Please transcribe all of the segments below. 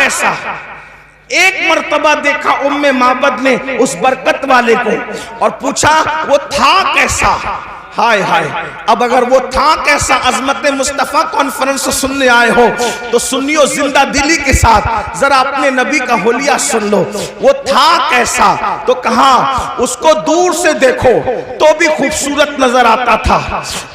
کیسا؟ ایک مرتبہ دیکھا ام معبد نے اس برکت والے کو اور پوچھا وہ تھا کیسا؟ ہائے ہائے، اب اگر وہ تھا کیسا عظمت مصطفیٰ کانفرنس سننے آئے ہو تو سنیو زندہ دلی کے ساتھ ذرا اپنے نبی کا حلیہ سن لو۔ وہ تھا کیسا تو کہا اس کو دور سے دیکھو تو بھی خوبصورت نظر آتا تھا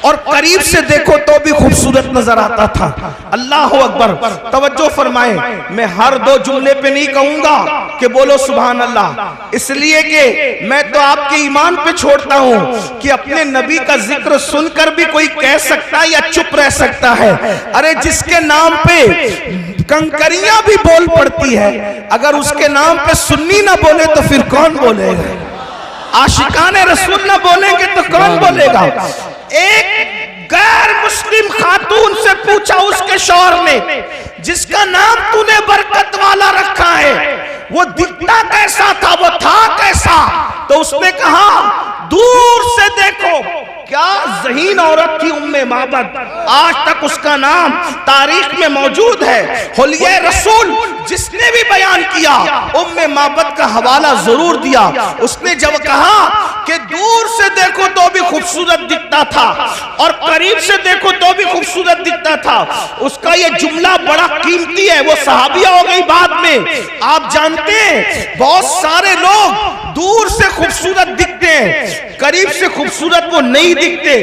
اور قریب سے دیکھو تو بھی خوبصورت نظر آتا تھا۔ اللہ اکبر، توجہ فرمائیں، میں ہر دو جملے پہ نہیں کہوں گا کہ بولو سبحان اللہ، اس لیے کہ میں تو آپ کے ایمان پہ چھوڑتا ہوں کہ اپنے نبی کا ذکر سن کر بھی کوئی کہہ سکتا ہے یا چپ رہ سکتا ہے؟ ارے جس کے نام پہ کنکریاں بھی بول پڑتی ہے، اگر اس کے نام پہ سنی نہ بولے تو پھر کون بولے گا؟ عاشقان رسول نہ بولیں گے تو کون بولے گا؟ ایک غیر مسلم خاتون سے پوچھا اس کے شوہر نے، جس کا نام تو نے برکت والا رکھا ہے وہ دکھتا کیسا تھا، وہ تھا کیسا؟ تو اس نے کہا دور سے دیکھو۔ کیا ذہین عورت تھی ام معبد، آج تک اس کا نام تاریخ میں موجود ہے۔ حلیہ رسول جس نے بھی بیان کیا ام معبد کا حوالہ ضرور دیا۔ اس نے جب کہا کہ دور سے دیکھو تو بھی خوبصورت دکھتا تھا اور قریب سے دیکھو تو بھی خوبصورت دکھتا تھا، اس کا یہ جملہ بڑا قیمتی ہے۔ وہ صحابیہ ہو گئی بعد میں۔ آپ جانتے ہیں بہت سارے لوگ دور سے خوبصورت دکھتے ہیں، قریب سے خوبصورت وہ نہیں دکھتے۔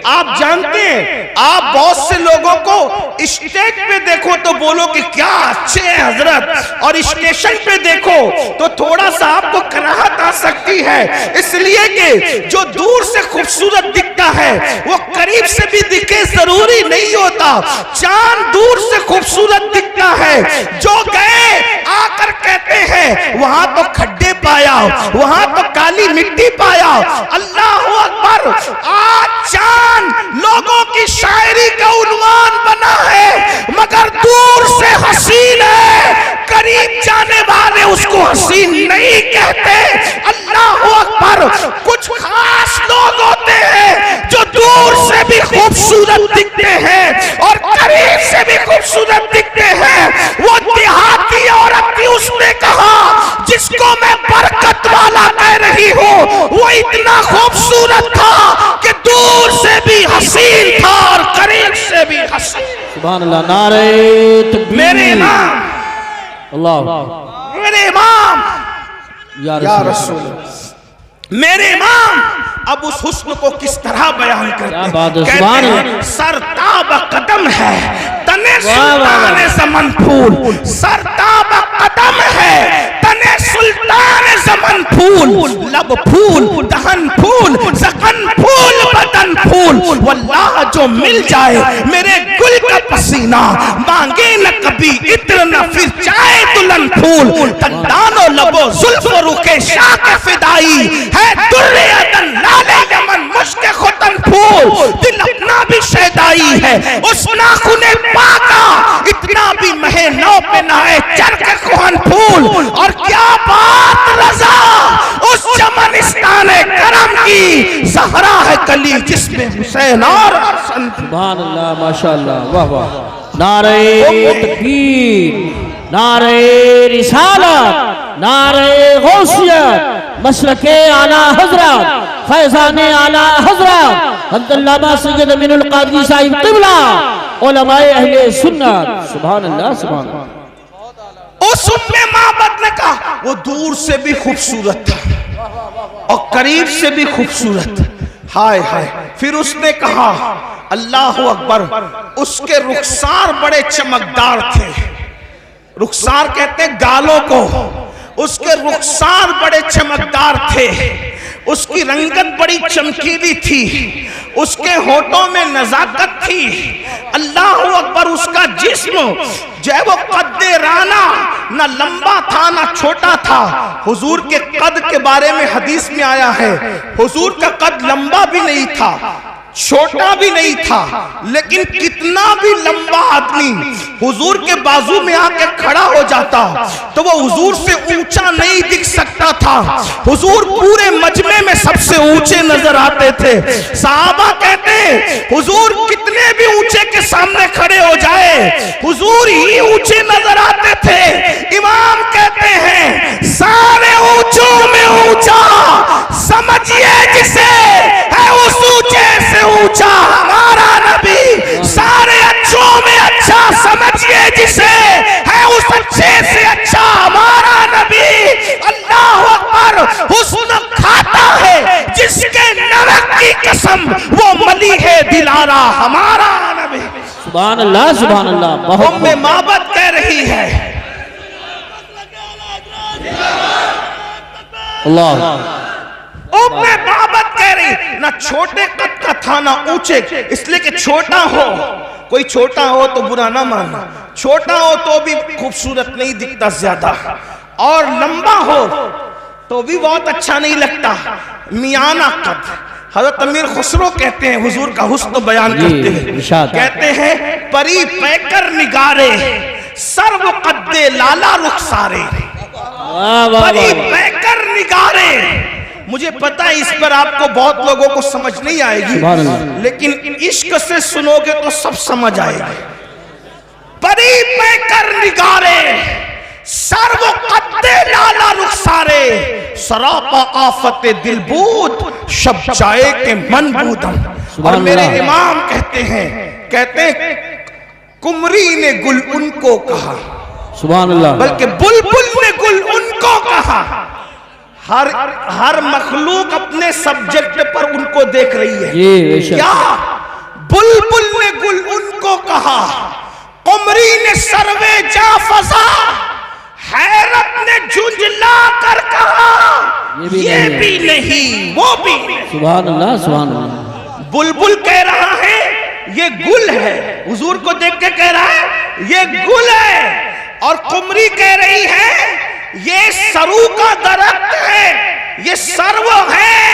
آپ جانتے ہیں آپ بہت سے لوگوں کو اسٹیج پہ دیکھو تو بولو کہ کیا اچھے ہیں حضرت، اور اسٹیشن پہ دیکھو تو تھوڑا سا آپ کو کراہت آ سکتی ہے، اس لیے کہ جو دور سے خوبصورت دکھتا ہے وہ قریب سے بھی دکھے ضروری نہیں ہوتا۔ چاند دور سے خوبصورت دکھتا ہے، جو گئے آ کر کہتے ہیں وہاں تو کھڈے پایا، وہاں تو کالی مٹی پایا۔ اللہ اکبر، آج چاند لوگوں کی شاعری کا عنوان بنا ہے مگر دور سے حسین ہے، قریب جانے والے اس کو حسین نہیں کہتے۔ اللہ اکبر، کچھ خاص لوگ ہوتے ہیں جو دور سے بھی خوبصورت دکھتے ہیں اور قریب سے بھی خوبصورت دکھتے ہیں۔ وہ دیہاتی عورت تھی، اس نے کہا جس کو میں برکت والا کہہ رہی ہوں وہ اتنا خوبصورت تھا کہ دور سے بھی حسین تھا اور قریب سے بھی حسین۔ سبحان اللہ، نعرہ تکبیر۔ میرے امام، اللہ، میرے امام یا رسول اللہ، میرے امام اب اس حسن کو کس طرح بیان کرتے ہیں؟ کہتے ہیں سرتاب قدم ہے تنے سلطان زمن پھول، سرتاب قدم ہے تنے سلطان زمن پھول، لب پھول، دہن پھول، زخن پھول، بدن پھول۔ واللہ جو مل جائے میرے گل کا پسینہ، مانگے نہ کبھی عطر نہ پھر چاہے دلہن پھول۔ دندان و لب و زلف و رخ شاہ کے فدائی ہے در عدن لالے یمن مشک ختن پھول۔ دل اپنا بھی شیدائی ہے اس ناخن پاکا، اتنا بھی مہے نو پہ نائے چرک کوہن پھول۔ اور کیا بات رضا اس چمنستان کرم کی، زہرا ہے کلی جس میں حسین اور حسن۔ سبحان اللہ، ماشاءاللہ، واہ واہ۔ نعرہ تکبیر، نعرہ رسالت، نعرہ غوثیت، مشرق اعلی حضرت، فیضان اعلی حضرت حضرت علامہ سید امین القادری صاحب قبلہ، علماء اہل سنت۔ سبحان اللہ، سبحان اللہ۔ اس ام معبد نے کہا وہ دور سے بھی خوبصورت تھا اور قریب سے بھی خوبصورت۔ ہائے ہائے، پھر اس نے کہا اللہ اکبر، اس کے رخسار بڑے چمکدار تھے۔ رخسار کہتے ہیں گالوں کو، اس کے رخسار بڑے چمکدار تھے، اس کی رنگت بڑی چمکیلی تھی، اس کے ہونٹوں میں نزاکت تھی۔ اللہ اکبر، اس کا جسم جو ہے وہ قد رانا، نہ لمبا تھا نہ چھوٹا تھا۔ حضور کے قد کے بارے میں حدیث میں آیا ہے حضور کا قد لمبا بھی نہیں تھا، چھوٹا بھی نہیں تھا، لیکن کتنا بھی لمبا آدمی حضور کے بازو میں آ کے کھڑا ہو جاتا تو وہ حضور سے اونچا نہیں دکھ سکتا تھا۔ حضور پورے مجمع میں سب سے اونچے نظر آتے تھے۔ صحابہ کہتے ہیں حضور کتنے بھی اونچے کے سامنے کھڑے ہو جائے حضور ہی اونچے نظر آتے تھے، سبحان اللہ سبحان اللہ بہت ام معبد کہہ رہی ہے اللہ ام معبد کہہ رہی نہ چھوٹے قد کا تھا نہ اونچے، اس لیے کہ چھوٹا ہو، کوئی چھوٹا ہو تو برا نہ ماننا، چھوٹا ہو تو بھی خوبصورت نہیں دکھتا زیادہ، اور لمبا ہو تو بھی بہت اچھا نہیں لگتا، میانہ قد۔ حضرت امیر خسرو کہتے ہیں، حضور کا حسن بیان کرتے ہیں، کہتے ہیں پری پیکر نگارے سرو قد لالا رخسارے، پری پیکر نگارے۔ مجھے پتا ہے اس پر آپ کو بہت لوگوں کو سمجھ نہیں آئے گی، لیکن عشق سے سنو گے تو سب سمجھ آئے گا۔ پری پیکر نگارے سرو قد لالا رخسارے، سراپا آفت دل بود شب جائے کے من بودم۔ اور میرے امام کہتے ہیں کمری نے گل ان کو کہا، سبحان اللہ، بلکہ بلبل نے گل ان کو کہا۔ ہر مخلوق اپنے سبجیکٹ پر ان کو دیکھ رہی ہے، کیا بلبل نے گل ان کو کہا، قمری نے سروے جا فضا، حیرت نے جھنجھلا کر کہا یہ بھی نہیں وہ بھی نہیں۔ سبحان اللہ سبحان اللہ، بلبل کہہ رہا ہے یہ گل ہے، حضور کو دیکھ کے کہہ رہا ہے یہ گل ہے، اور قمری کہہ رہی ہے یہ سرو کا درخت ہے، یہ سرو ہے،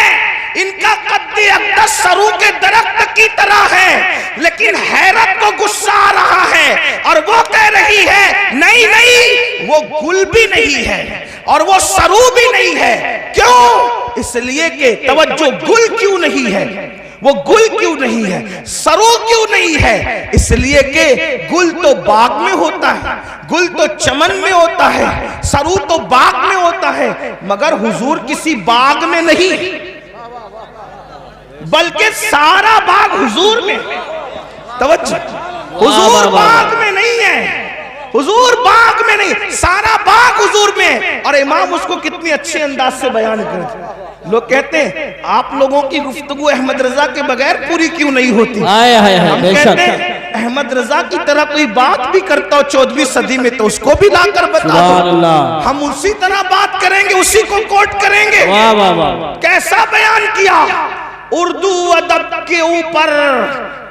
ان کا قد اقدس سرو کے درخت کی طرح ہے، لیکن حیرت کو غصہ آ رہا ہے، اور وہ کہہ رہی ہے نہیں نہیں وہ گل بھی نہیں ہے اور وہ سرو بھی نہیں ہے۔ کیوں؟ اس لیے کہ توجہ، گل کیوں نہیں ہے، وہ گل کیوں نہیں ہے، سرو کیوں نہیں ہے؟ اس لیے کہ گل تو باغ میں ہوتا ہے، گل تو چمن میں ہوتا ہے، سرو تو باغ میں ہوتا ہے، مگر حضور کسی باغ میں نہیں، بلکہ سارا باغ حضور میں۔ توجہ، حضور باغ میں نہیں ہے، حضور باغ میں نہیں، سارا باغ حضور میں۔ اور امام اس کو کتنی اچھے انداز سے بیان کرتے ہیں۔ لوگ کہتے ہیں آپ لوگوں کی گفتگو احمد رضا کے بغیر پوری کیوں نہیں ہوتی؟ ہم کہتے ہیں احمد رضا کی طرح کوئی بات بھی کرتا ہو 14ویں صدی میں تو اس کو بھی لا کر بتا دو، ہم اسی طرح بات کریں گے، اسی کو کوٹ کریں گے۔ کیسا بیان کیا؟ اردو ادب کے اوپر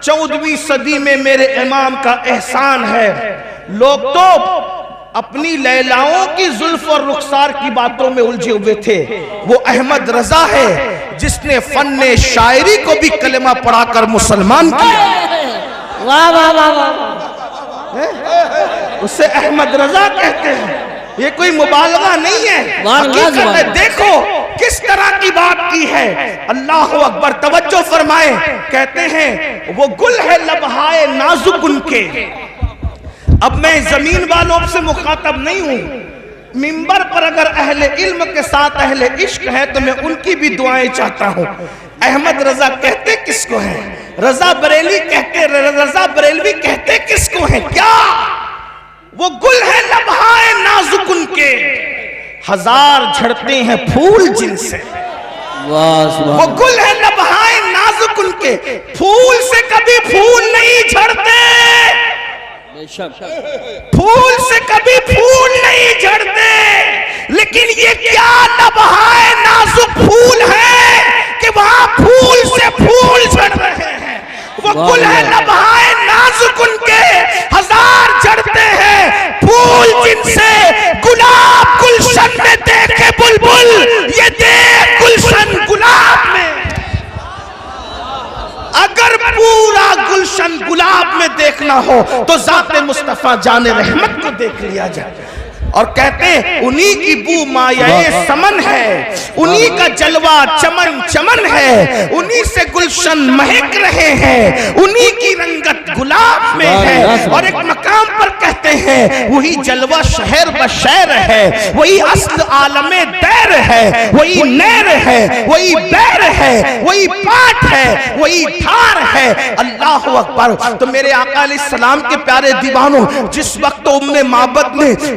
14ویں صدی میں میرے امام کا احسان ہے۔ لوگ تو اپنی لیلاؤں کی زلف اور رخسار کی باتوں میں الجھے ہوئے تھے، وہ احمد رضا ہے جس نے فن شاعری کو بھی کلمہ پڑھا کر مسلمان کیا۔ اسے احمد رضا کہتے ہیں، یہ کوئی مبالغہ نہیں ہے، حقیقت ہے۔ دیکھو کس طرح کی بات کی ہے، اللہ اکبر۔ توجہ فرمائیں، کہتے ہیں وہ گل ہے لبہائے نازک ان کے۔ اب میں زمین والوں سے مخاطب نہیں ہوں، منبر پر اگر اہل علم کے ساتھ اہل عشق ہے تو میں ان کی بھی دعائیں چاہتا ہوں۔ احمد رضا کہتے کس کو ہیں؟ رضا بریلوی کہتے کس کو ہیں؟ کیا وہ گل ہے لبہائے نازک ان کے، ہزار جھڑتے ہیں پھول جن سے۔ وہ گل ہے لبہائے نازک ان کے، پھول سے کبھی پھول نہیں جھڑتے، پھول سے کبھی پھول نہیں جھڑتے، لیکن یہ کیا لبہائے نازک پھول ہے کہ وہاں پھول سے پھول جھڑ رہے ہیں۔ وہ گل ہے لبہائے نازک ان کے، ہزار جھڑتے ہیں پھول جن سے، گلاب گلشن میں دیکھے بلبل، یہ دیکھ گلشن گلاب میں۔ اگر پورا گلشن گلاب میں دیکھنا ہو تو ذات مصطفیٰ جان رحمت کو دیکھ لیا جائے۔ اور کہتے ہیں انہی کی بو مایہ سمن ہے، انہی کا جلوہ چمن چمن ہے، انہی سے گلشن مہک رہے ہیں، انہی کی رنگت گلاب میں ہے۔ اور ایک مقام پر کہتے ہیں وہی جلوہ شہر بشیر ہے، وہی اصل عالم دیر ہے، وہی نیر ہے، وہی بیر ہے، وہی پاٹ ہے، وہی دھار ہے۔ اللہ اکبر۔ تو میرے آقا علیہ السلام کے پیارے دیوانوں، جس وقت ام معبد نے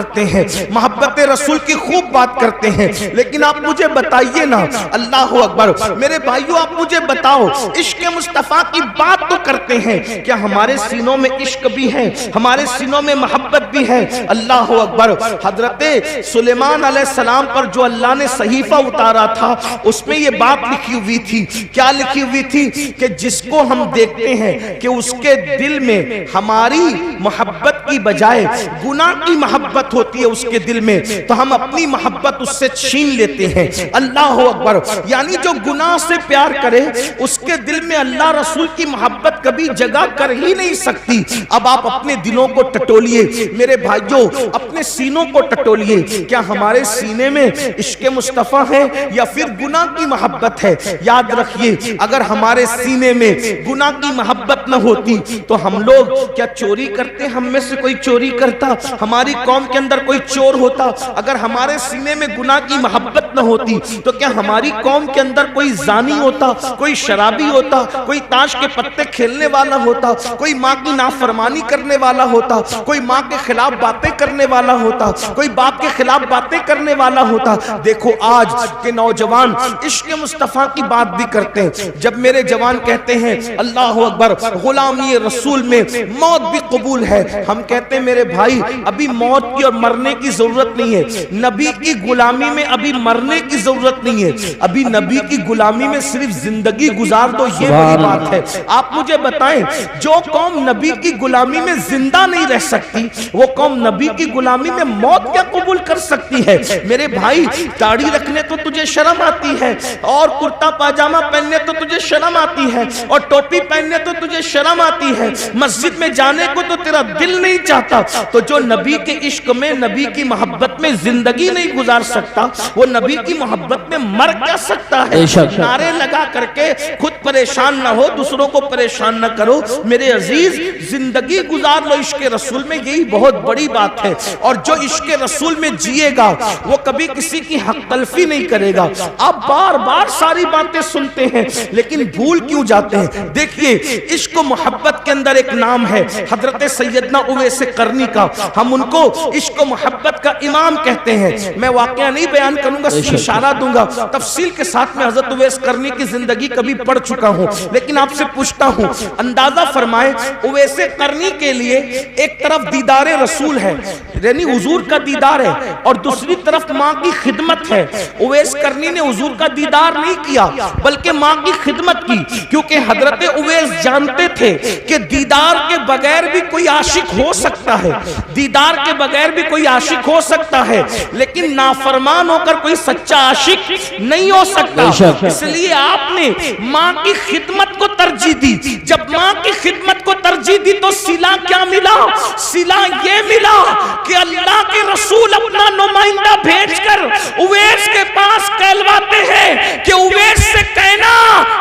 کرتے ہیں, محبت رسول کی خوب بات کرتے ہیں, لیکن آپ مجھے بتائیے نا, اللہ اکبر میرے بھائیوں, آپ مجھے بتاؤ, عشق مصطفیٰ کی بات تو کرتے ہیں, کیا ہمارے سینوں میں عشق بھی ہے, ہمارے سینوں میں محبت بھی ہے؟ اللہ اکبر. حضرت سلیمان علیہ السلام پر جو اللہ نے صحیفہ اتارا تھا, اس میں یہ بات لکھی ہوئی تھی. کیا لکھی ہوئی تھی؟ کہ جس کو ہم دیکھتے ہیں کہ اس کے دل میں ہماری محبت کی بجائے گناہ کی محبت ہوتی ہے اس کے دل میں, تو ہم اپنی محبت اس سے چھین لیتے ہیں. اللہ اکبر. یعنی جو گناہ سے پیار کرے اس کے دل میں اللہ رسول کی محبت کبھی جگہ کر ہی نہیں سکتی. اب آپ اپنے دلوں کو ٹٹولیے میرے بھائیوں, اپنے سینوں کو ٹٹولیے, کیا ہمارے سینے میں عشق مصطفیٰ ہے یا پھر گناہ کی محبت ہے؟ یاد رکھیے, اگر ہمارے سینے میں گناہ کی محبت نہ ہوتی تو ہم لوگ کیا چوری کرتے؟ ہم میں سے کوئی چوری کرتا؟ ہماری قوم کے اندر کوئی چور ہوتا؟ اگر ہمارے سینے میں گناہ کی محبت نہ ہوتی تو کیا ہماری قوم کے اندر کوئی زانی ہوتا, کوئی شرابی ہوتا, کوئی تاش کے پتے کھیلنے والا ہوتا, کوئی ماں کی نافرمانی کرنے والا ہوتا, کوئی ماں کے خلاف باتیں کرنے والا ہوتا, کوئی باپ کے خلاف باتیں کرنے والا ہوتا؟ دیکھو آج کے نوجوان عشق مصطفیٰ کی بات بھی کرتے ہیں. جب میرے جوان کہتے ہیں اللہ اکبر غلامی رسول میں موت بھی قبول ہے, ہم کہتے ہیں میرے بھائی ابھی موت کی اور مرنے کی ضرورت نہیں ہے, نبی کی غلامی میں ابھی مرنے کی ضرورت نہیں ہے, ابھی نبی کی غلامی میں صرف زندگی گزار دو, یہ بڑی بات ہے. آپ مجھے بتائیں, جو قوم نبی کی غلامی میں زندہ نہیں رہ سکتی وہ قوم نبی کی غلامی میں موت کیا قبول کر سکتی ہے؟ میرے بھائی داڑھی رکھنے تو تجھے شرم آتی ہے, اور کرتا پاجامہ پہننے تو تجھے شرم آتی ہے, اور ٹوپی پہننے تو تجھے شرم آتی ہے, مسجد میں جانے کو تو تیرا دل نہیں چاہتا, تو جو نبی کے عشق میں نبی کی محبت میں زندگی نہیں گزار سکتا وہ نبی کی محبت میں مر کیا سکتا ہے؟ نعرے لگا کر کے خود پریشان نہ ہو, دوسروں کو پریشان نہ کرو. میرے عزیز زندگی گزار لو عشق رسول میں, یہی بہت بڑی بات ہے. اور جو عشق رسول میں جیے گا وہ کبھی کسی کی حق تلفی نہیں کرے گا. آپ بار بار ساری باتیں سنتے ہیں لیکن بھول کیوں جاتے ہیں؟ دیکھیے عشق و محبت کے اندر ایک نام ہے حضرت سیدنا اویس قرنی کا, ہم ان کو عشق و محبت کا امام کہتے ہیں. میں واقعہ نہیں بیان کروں گا, صرف اشارہ دوں گا. تفصیل کے ساتھ میں حضرت اویس قرنی کی زندگی کبھی پڑھ چکا ہوں, لیکن آپ سے پوچھتا ہوں اندازہ فرمائے اویس قرنی کے لیے ایک طرف دیدار رسول ہے, یعنی حضور کا دیدار ہے, اور دوسری طرف ماں کی خدمت ہے. اویس قرنی نے حضور کا دیدار نہیں کیا بلکہ ماں کی خدمت کی, کیونکہ حضرت اویس جانتے تھے کہ دیدار کے بغیر بھی کوئی عاشق ہو سکتا ہے, دیدار کے بغیر بھی کوئی عاشق ہو سکتا ہے, لیکن نافرمان ہو کر کوئی سچا عاشق نہیں ہو سکتا. اس لیے آپ نے ماں کی خدمت کو ترجیح دی. جب ماں کی خدمت کو ترجیح دی تو صلہ کیا ملا؟ صلہ یہ ملا کہ اللہ کے رسول اپنا نمائندہ بھیج کر اویس کے پاس کہلواتے ہیں کہ اویس سے کہنا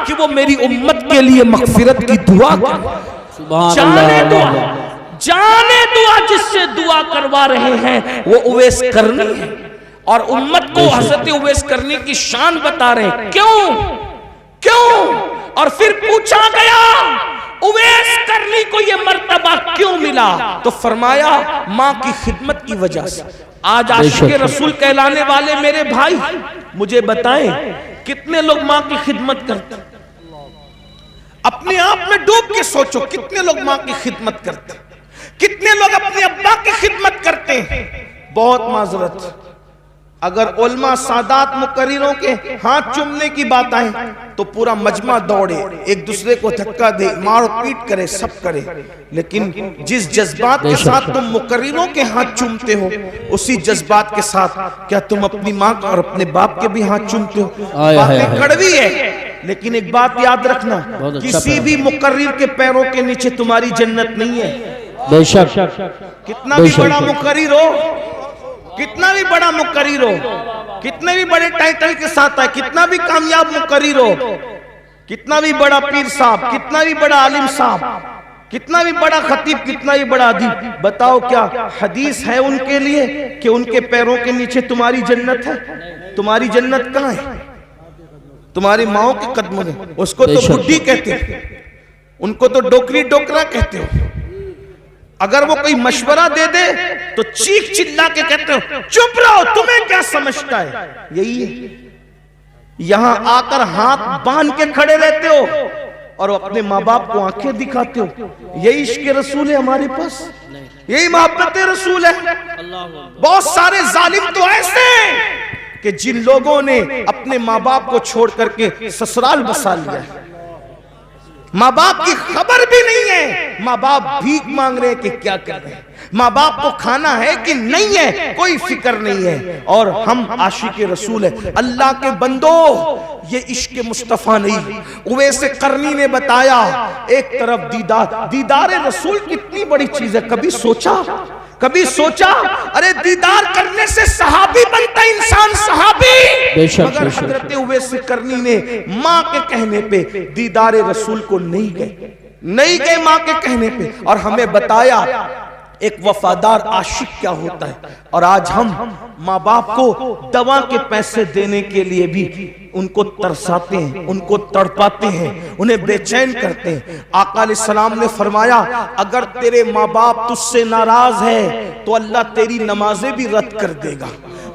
کہ وہ میری امت کے لیے مغفرت کی دعا کرے. جانے دعا جس سے دعا کروا رہے ہیں وہ اویس قرنی ہے, اور امت کو حضرت اویس قرنی کی شان بتا رہے ہیں. کیوں؟ اور پھر پوچھا گیا اویس قرنی کو یہ مرتبہ کیوں ملا؟ تو فرمایا ماں کی خدمت کی وجہ سے. آج عاشق رسول کہلانے والے میرے بھائی مجھے بتائیں کتنے لوگ ماں کی خدمت کرتے ہیں؟ اپنے آپ میں ڈوب کے سوچو, کتنے لوگ ماں کی خدمت کرتے ہیں, کتنے لوگ اپنے ابا کی خدمت کرتے ہیں؟ بہت معذرت, اگر علماء سادات مقرروں کے ہاتھ چومنے کی بات آئے تو پورا مجمع دوڑے, ایک دوسرے کو دھکا دے, مار پیٹ کرے, سب کرے, لیکن جس جذبات کے ساتھ تم مقرروں کے ہاتھ چومتے ہو اسی جذبات کے ساتھ کیا تم اپنی ماں کا اور اپنے باپ کے بھی ہاتھ چومتے ہو؟ باتیں کڑوی ہے, لیکن ایک بات یاد رکھنا, کسی بھی مقرر کے پیروں کے نیچے تمہاری جنت نہیں ہے. بے شک, کتنا بھی بڑا مقرر ہو, کتنا بھی بڑا مقرر ہو, کتنے بھی بڑے ٹائٹل کے ساتھ ہے, کتنا بھی کامیاب مقرر ہو, کتنا بھی بڑا پیر صاحب, کتنا بھی بڑا عالم صاحب, کتنا بھی بڑا خطیب, کتنا بھی بڑا ادیب, بتاؤ کیا حدیث ہے ان کے لیے کہ ان کے پیروں کے نیچے تمہاری جنت ہے؟ تمہاری جنت کہاں ہے؟ تمہاری ماؤں کے قدموں میں. اس کو تو بڈھی کہتے ہیں, ان کو تو ڈوکری ڈوکرا کہتے ہو. اگر وہ کوئی مشورہ دے دے تو چیخ چلا کے کہتے ہو چپ رہو، تمہیں کیا سمجھتا ہے؟ یہی ہے، یہاں آ کر ہاتھ باندھ کے کھڑے رہتے ہو اور اپنے ماں باپ کو آنکھیں دکھاتے ہو۔ یہی عشق رسول ہے ہمارے پاس، یہی محبت رسول ہے۔ بہت سارے ظالم تو ایسے ہیں کہ جن لوگوں نے اپنے ماں باپ کو چھوڑ کر کے سسرال بسا لیا ہے، ماں باپ کی خبر بھی نہیں ہے، ماں باپ بھیک مانگ رہے ہیں کہ کیا کر رہے ہیں، ماں باپ کو کھانا ہے کہ نہیں ہے کوئی فکر نہیں ہے، اور ہم عاشق رسول ہیں۔ اللہ کے بندو، یہ عشق مصطفیٰ نہیں۔ اویس قرنی نے بتایا ایک طرف دیدار رسول کتنی بڑی چیز ہے، کبھی سوچا ارے دیدار کرنے سے صحابی بنتا انسان، صحابی۔ مگر حضرت اویس قرنی نے ماں کے کہنے پہ دیدار رسول کو نہیں گئے ماں کے کہنے پہ، اور ہمیں بتایا ایک وفادار عاشق کیا ہوتا ہے۔ اور آج ہم ماں باپ کو دوا کے پیسے دینے کے لیے بھی ان کو ترساتے ہیں، ان کو تڑپاتے ہیں، انہیں بے چین کرتے ہیں۔ آقا علیہ السلام نے فرمایا اگر تیرے ماں باپ تجھ سے ناراض ہے تو اللہ تیری نمازیں بھی رد کر دے گا،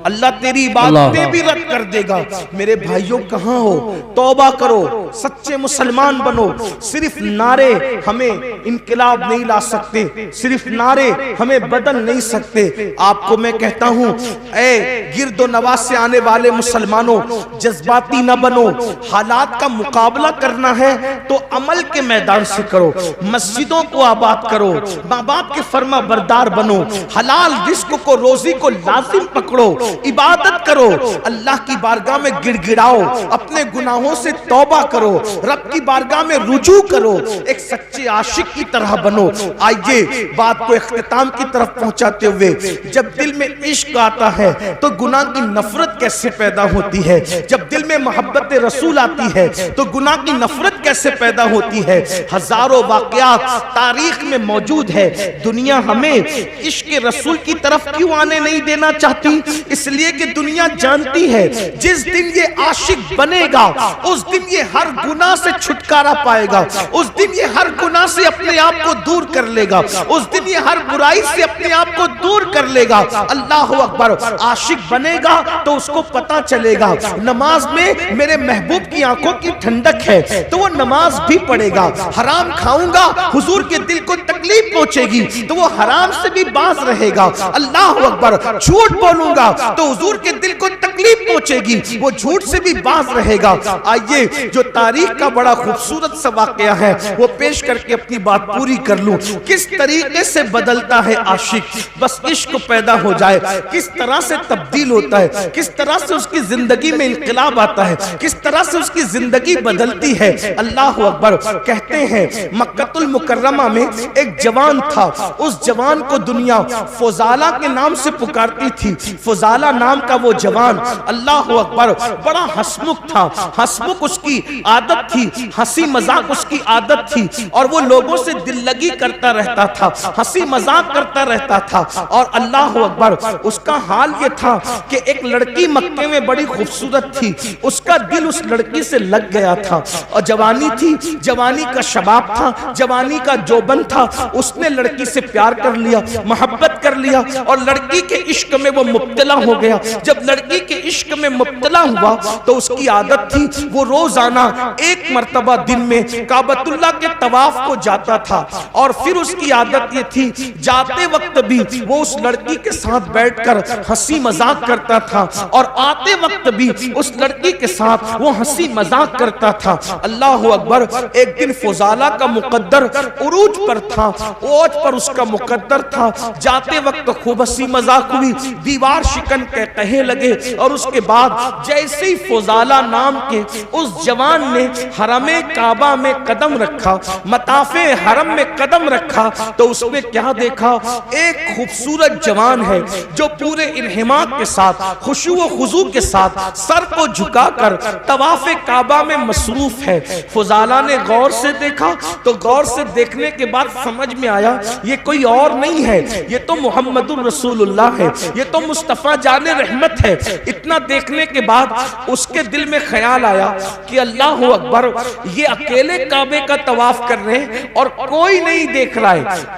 اللہ تیری عبادتیں بھی رد کر دے گا۔ میرے بھائیوں کہاں ہو؟ توبہ کرو، سچے مسلمان بنو۔ صرف نعرے ہمیں انقلاب نہیں لا سکتے، صرف نعرے ہمیں بدل نہیں سکتے۔ آپ کو میں کہتا ہوں اے گرد و نواح سے آنے والے مسلمانوں، جذباتی نہ بنو۔ حالات کا مقابلہ کرنا ہے تو عمل کے میدان سے کرو، مسجدوں کو آباد کرو، ماں باپ کے فرما بردار بنو، حلال رزق کو، روزی کو لازم پکڑو، عبادت کرو، اللہ کی بارگاہ میں گڑ گڑاؤ، اپنے گناہوں سے توبہ کرو، رب کی بارگاہ میں رجوع کرو، ایک سچے عاشق کی طرح بنو۔ آئیے بات کو اختتام کی طرف پہنچاتے ہوئے، جب دل میں عشق آتا ہے تو گناہ کی نفرت کیسے پیدا ہوتی ہے؟ جب دل میں محبت رسول آتی ہے تو گناہ کی نفرت کیسے پیدا ہوتی ہے؟ ہزاروں واقعات تاریخ میں موجود ہے۔ دنیا ہمیں عشق رسول کی طرف کیوں آنے نہیں دینا چاہتی؟ اس لیے کہ دنیا جانتی ہے جس دن یہ عاشق بنے گا اس دن یہ ہر گناہ سے چھٹکارا پائے گا، اس دن یہ ہر گناہ سے اپنے آپ کو دور کر لے گا، اس دن یہ ہر برائی سے اپنے آپ کو دور کر لے گا۔ اللہ اکبر۔ عاشق بنے گا تو اس کو پتا چلے گا نماز میں میرے محبوب کی آنکھوں کی ٹھنڈک ہے تو وہ نماز بھی پڑھے گا۔ حرام کھاؤں گا حضور کے دل کو تکلیف پہنچے گی تو وہ حرام سے بھی باز رہے گا۔ اللہ اکبر۔ جھوٹ بولوں گا تو حضور کے دل کو تکلیف پہنچے گی، وہ جھوٹ سے بھی باز رہے گا۔ آئیے جو تاریخ کا بڑا خوبصورت سا واقعہ ہے وہ پیش کر کے اپنی بات پوری کر لوں۔ کس طریقے سے بدلتا ہے عاشق، بس عشق پیدا ہو جائے، کس طرح سے تبدیل ہوتا ہے، کس طرح سے اس کی زندگی میں انقلاب آتا ہے، کس طرح سے اس کی زندگی بدلتی ہے۔ اللہ اکبر۔ کہتے ہیں مکہ المکرمہ میں ایک جوان تھا، اس جوان کو دنیا فضالہ کے نام سے پکارتی تھی۔ فضالہ نام کا وہ جوان، اللہ اکبر، بڑا ہسمکھ تھا، ہسمکھ اس کی عادت تھی، ہنسی مذاق اس کی عادت تھی، اور وہ لوگوں سے دل لگی کرتا رہتا تھا، ہنسی مذاق کرتا رہتا تھا۔ اور اللہ اکبر، اس کا حال یہ تھا کہ ایک لڑکی مکے میں بڑی خوبصورت تھی، اس کا دل اس لڑکی سے لگ گیا تھا، اور جوانی تھی، جوانی کا شباب تھا، جوانی کا جوبن تھا، اس نے لڑکی سے پیار کر لیا، محبت کر لیا، اور لڑکی کے عشق میں وہ مبتلا ہو گیا۔ جب لڑکی کے عشق میں مبتلا ہوا تو اس کی عادت تھی وہ روزانہ ایک مرتبہ دن میں کعبۃ اللہ کے طواف کو جاتا تھا، اور پھر اس کی عادت یہ تھی جاتے وقت بھی وہ اس لڑکی کے ساتھ بیٹھ کر ہنسی مذاق کرتا تھا، اور آتے وقت بھی اس لڑکی کے ساتھ وہ ہنسی مذاق کرتا تھا۔ اللہ اکبر۔ ایک دن فضالہ کا مقدر عروج پر تھا، اوج پر اس کا مقدر تھا، جاتے وقت خوب ہنسی مذاق ہوئی، دیوار شکن کے کہے لگے، اور اس کے بعد جیسے ہی فضالہ نام کے اس جوان نے حرم کعبہ میں قدم رکھا، مطاف حرم میں قدم رکھا، تو اس نے کیا دیکھا؟ ایک خوبصورت جوان ہے جو پورے انہماک کے ساتھ، خشوع و خضوع کے ساتھ سر کو جھکا کر طواف کعبہ میں مصروف ہے۔ فضالہ نے غور سے دیکھا تو غور سے دیکھنے کے بعد سمجھ میں آیا یہ کوئی اور نہیں ہے، یہ تو محمد الرسول اللہ ہے، یہ تو مصطفیٰ جان رحمت ہے۔ اتنا دیکھنے کے بعد اس کے دل میں خیال آیا کہ اللہ اکبر، یہ اکیلے کعبے کا طواف کر رہے ہیں اور کوئی نہیں دیکھ رہا ہے،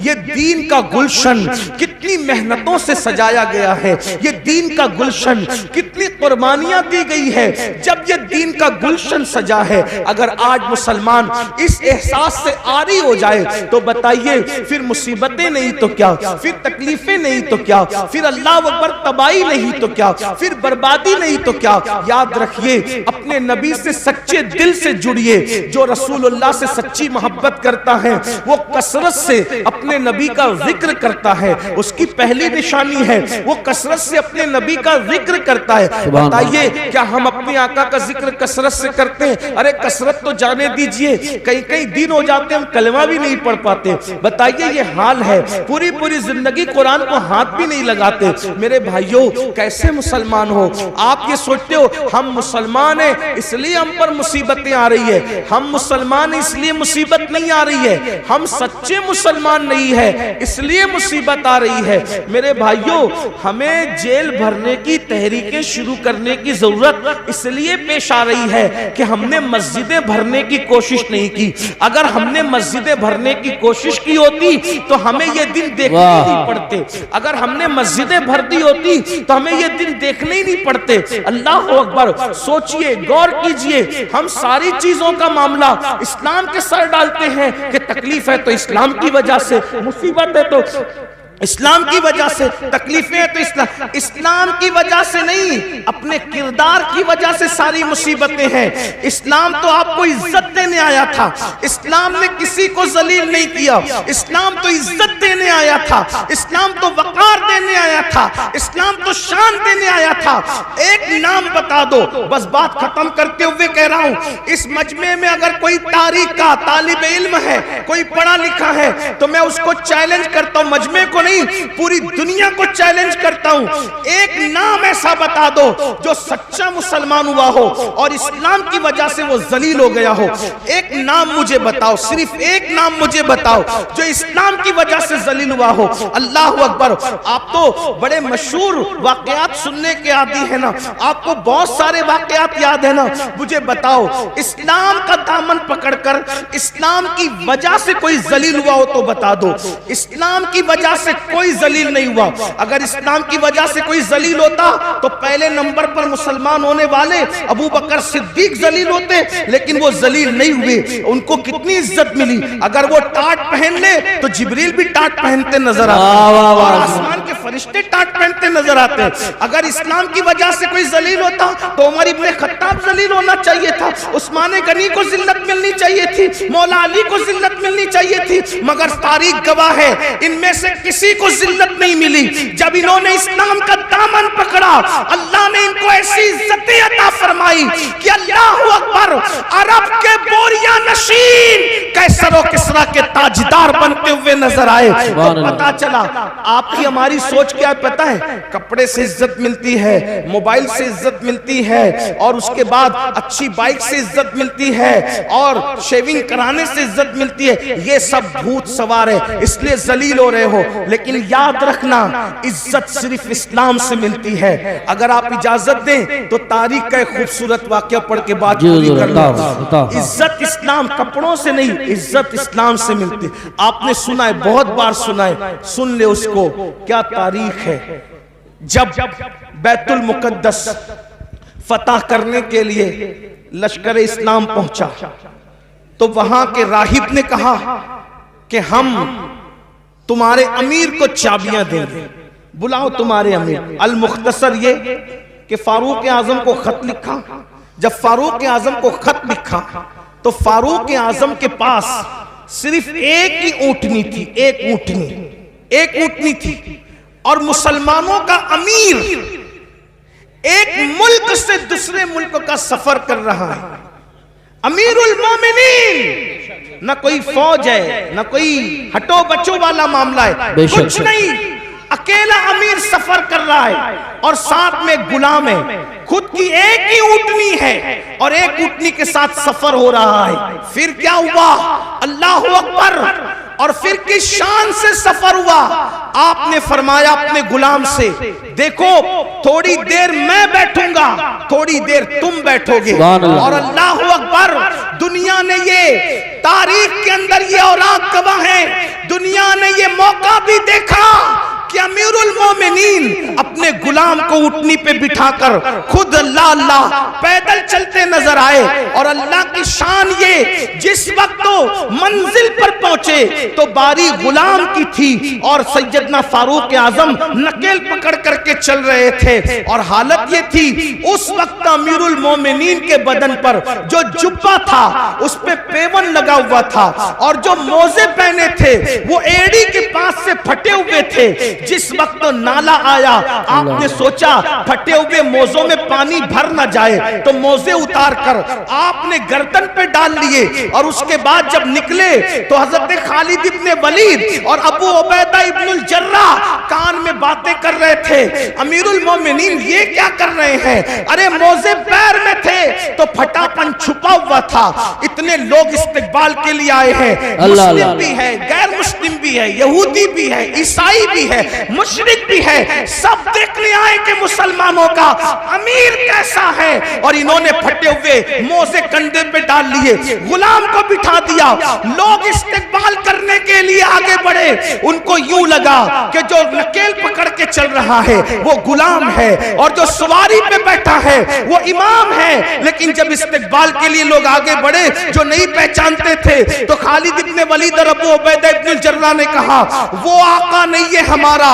یہ دین کا گلشن کتنی محنتوں سے سجایا گیا ہے، یہ دین کا گلشن کتنی قربانیاں دی گئی ہے جب یہ دین کا گلشن سجا ہے۔ اگر آج مسلمان اس احساس سے عاری ہو جائے تو بتائیے پھر مصیبتیں نہیں تو کیا، پھر تکلیفیں نہیں تو کیا، پھر اللہ اکبر تباہی نہیں تو کیا، پھر بربادی نہیں تو کیا۔ یاد رکھیے اپنے نبی سے سچے دل سے جڑیے، جو رسول اللہ سے سچی محبت کرتا ہے وہ کثرت سے اپنے نبی کا ذکر کرتا ہے، اس کی پہلی نشانی ہے وہ کثرت سے اپنے نبی کا ذکر کرتا ہے۔ بتائیے کیا ہم اپنے آقا کا ذکر کثرت سے کرتے ہیں؟ ارے کثرت تو جانے دیجئے، کئی کئی دن ہو جاتے ہم کلمہ بھی نہیں پڑھ پاتے۔ بتائیے یہ حال ہے، پوری پوری زندگی قرآن کو ہاتھ بھی نہیں لگاتے۔ میرے بھائیوں کیسے مسلمان ہو آپ؟ یہ سوچتے ہو ہم مسلمان ہیں اس لیے ہم پر مصیبتیں آ رہی ہے، ہم مسلمان اس لیے مصیبت نہیں آ رہی ہے، ہم سچے مسلمان نہیں ہے اس لیے مصیبت آ رہی ہے۔ میرے بھائیوں ہمیں جیل بھرنے کی تحریکیں شروع کرنے کی ضرورت اس لیے پیش آ رہی ہے کہ ہم نے مسجدیں بھرنے کی کوشش نہیں کی۔ اگر ہم نے مسجدیں بھرنے کی کوشش کی ہوتی تو ہمیں یہ دن دیکھنے ہی نہیں پڑتے، اگر ہم نے مسجدیں بھر دی ہوتی تو ہمیں یہ دن دیکھنے ہی نہیں پڑتے۔ اللہ اکبر، سوچئے غور کیجئے، ہم ساری چیزوں کا معاملہ اسلام کے سر ڈالتے ہیں کہ تکلیف ہے تو اسلام کی وجہ سے، مصیبت ہے تو اسلام کی وجہ سے، تکلیفیں تو اسلام کی وجہ سے نہیں، اپنے کردار کی وجہ سے ساری مصیبتیں ہیں۔ اسلام تو آپ کو عزت دینے آیا تھا، اسلام نے کسی کو ذلیل نہیں کیا، اسلام تو عزت دینے آیا تھا، اسلام تو وقار دینے آیا تھا، اسلام تو شان دینے آیا تھا۔ ایک نام بتا دو، بس بات ختم کرتے ہوئے کہہ رہا ہوں، اس مجمع میں اگر کوئی تاریخ کا طالب علم ہے، کوئی پڑھا لکھا ہے تو میں اس کو چیلنج کرتا ہوں، مجمع کو نہیں پوری دنیا کو چیلنج کرتا ہوں، ایک نام ایسا بتا دو جو سچا مسلمان ہوا ہو اور اسلام کی وجہ سے وہ ذلیل ہو گیا ہو۔ ایک نام مجھے بتاؤ، صرف ایک نام مجھے بتاؤ جو اسلام کی وجہ سے ذلیل ہوا ہو۔ اللہ اکبر، آپ تو بڑے مشہور واقعات سننے کے عادی ہیں نا، آپ کو بہت سارے واقعات یاد ہیں نا، مجھے بتاؤ اسلام کا دامن پکڑ کر اسلام کی وجہ سے کوئی ذلیل ہوا ہو تو بتا دو۔ اسلام کی وجہ سے کوئی ذلیل نہیں ہوا۔ اگر اسلام کی وجہ سے کوئی ذلیل ہوتا تو پہلے نمبر پر مسلمان ہونے والے ابو بکر صدیق ذلیل ہوتے، لیکن وہ ذلیل نہیں ہوئے، ان کو کتنی عزت ملی۔ اگر وہ ٹاٹ پہن لے تو جبریل بھی ٹاٹ پہنتے نظر آتے اور آسمان کے فرشتے ٹاٹ پہنتے نظر آتے۔ اگر اسلام کی وجہ سے کوئی ذلیل ہوتا تو عمر ابن خطاب ذلیل ہونا چاہیے تھا، عثمان غنی کو ذلت ملنی چاہیے تھی، مولا علی کو ذلت ملنی چاہیے تھی، مگر تاریخ گواہ ہے ان میں سے کسی کو ذلت نہیں ملی۔ جب انہوں نے اسلام کا دامن پکڑا اللہ نے ان کو ایسی عزت عطا فرمائی کہ اللہ اکبر، عرب کے بوریا نشین قیصر و کسریٰ کے تاجدار بنتے ہوئے نظر آئے۔ تو پتا چلا آپ کی ہماری سوچ کیا پتہ ہے؟ کپڑے سے عزت ملتی ہے، موبائل سے عزت ملتی ہے، اور اس کے بعد اچھی بائک سے عزت ملتی ہے، اور شیونگ کرانے سے عزت ملتی ہے۔ یہ سب بھوت سوار ہے اس لیے ذلیل ہو رہے ہو، لیکن یاد رکھنا عزت صرف اسلام سے ملتی ہے۔ اگر آپ اجازت دیں تو تاریخ کا ایک خوبصورت واقعہ پڑھ کے بات پوری کر لوں۔ عزت اسلام کپڑوں سے نہیں، عزت اسلام سے ملتی۔ آپ نے سنا ہے، بہت بار سنا ہے، سن لے اس کو، کیا تاریخ ہے۔ جب بیت المقدس فتح کرنے کے لیے لشکر اسلام پہنچا تو وہاں کے راہب نے کہا کہ ہم تمہارے امیر کو چابیاں دیں گے، بلاؤ تمہارے امیر۔ المختصر یہ کہ فاروق اعظم کو خط لکھا۔ جب فاروق اعظم کو خط لکھا تو فاروق اعظم کے پاس صرف ایک ہی اونٹنی تھی، ایک اونٹنی تھی، اور مسلمانوں کا امیر ایک ملک سے دوسرے ملک کا سفر کر رہا ہے، امیر المومنین، نہ کوئی فوج ہے، نہ کوئی ہٹو بچو والا معاملہ ہے، کچھ نہیں، اکیلا امیر سفر کر رہا ہے اور ساتھ میں غلام ہے، خود کی ایک ہی اونٹنی ہے اور ایک اونٹنی کے ساتھ سفر ہو رہا ہے۔ پھر کیا ہوا؟ اللہ اکبر، اور پھر کس شان سے سفر ہوا. آپ نے فرمایا اپنے غلام سے دیکھو تھوڑی دیر میں بیٹھوں گا, تھوڑی دیر تم بیٹھو گے. اور اللہ اکبر, دنیا نے یہ تاریخ کے اندر یہ اوراق گواہ ہیں, دنیا نے یہ موقع بھی دیکھا کہ امیر المومنین اپنے غلام کو اٹھنی پہ بٹھا کر خود اللہ پیدل چلتے نظر آئے. اور اللہ کی شان یہ, جس وقت تو منزل پر پہنچے تو باری غلام کی تھی اور سیدنا فاروق اعظم نکیل پکڑ کر کے چل رہے تھے. اور حالت یہ تھی اس وقت امیر المومنین کے بدن پر جو جبہ تھا اس پہ پیون لگا ہوا تھا, اور جو موزے پہنے تھے وہ ایڑی کے پاس سے پھٹے ہوئے تھے. جس وقت نالا آیا آپ نے سوچا پھٹے ہوئے موزوں میں پانی بھر نہ جائے, تو موزے اتار کر آپ نے گردن پہ ڈال لیے. اور اس کے بعد جب نکلے تو حضرت خالد ابن ولید اور ابو عبیدہ ابن الجراح کان میں باتیں کر رہے تھے. امیر المومنین یہ کیا کر رہے ہیں؟ ارے موزے پیر میں تھے تو پھٹا پن چھپا ہوا تھا. اتنے لوگ استقبال کے لیے آئے ہیں, مسلم بھی ہے, غیر مسلم بھی ہے, یہودی بھی ہے, عیسائی بھی ہے, مشرک بھی ہے, سب دیکھنے آئے کہ مسلمانوں کا امیر کیسا ہے. اور انہوں نے پھٹے ہوئے موزے کندھے پہ ڈال لیے, غلام کو بٹھا دیا. لوگ استقبال کرنے کے لیے آگے بڑھے. ان کو یوں لگا کہ جو نکیل پکڑ کے چل رہا ہے وہ غلام ہے اور جو سواری پہ بیٹھا ہے وہ امام ہے. لیکن جب استقبال کے لیے لوگ آگے بڑھے جو نہیں پہچانتے تھے تو خالد ابن ولید اور ابو عبیدہ ابن الجراح نے کہا وہ آقا نہیں ہے ہمارا,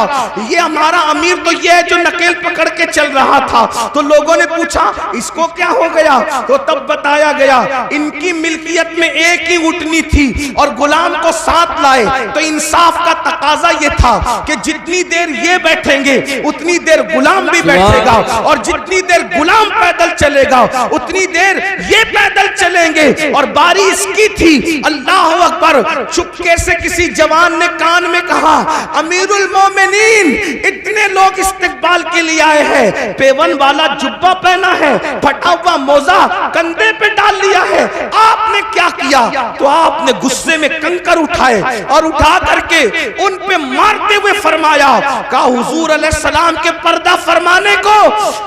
یہ ہمارا امیر تو یہ ہے جو نکیل پکڑ کے چل رہا تھا. تو لوگوں نے پوچھا اس کو کیا ہو گیا, تو تب بتایا گیا ان کی ملکیت میں ایک ہی اٹھنی تھی اور غلام کو ساتھ لائے. تو انصاف کا تقاضا یہ تھا کہ جتنی دیر یہ بیٹھیں گے اتنی دیر غلام بھی بیٹھے گا, اور جتنی دیر غلام پیدل چلے گا اتنی دیر یہ پیدل چلیں گے. اور باری اس کی تھی, اللہ اکبر, چپکے سے کسی جوان نے کان میں کہا امیر المومنین اتنے لوگ استقبال کے لیے آئے ہیں, پیون والا جبہ پہنا ہے, پھٹا ہوا موزہ کندھے پہ ڈال لیا ہے, آپ نے کیا کیا؟ تو آپ نے غصے میں کنکر اٹھائے اور اٹھا کر کے ان پہ مارتے ہوئے فرمایا کہ حضور علیہ السلام کے پردہ فرمانے کو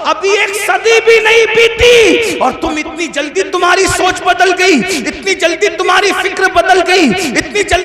ابھی ایک صدی بھی نہیں بیتی اور تم اتنی جلدی تمہاری سوچ بدل گئی, اتنی جلدی تمہاری فکر بدل گئی, اتنی جلدی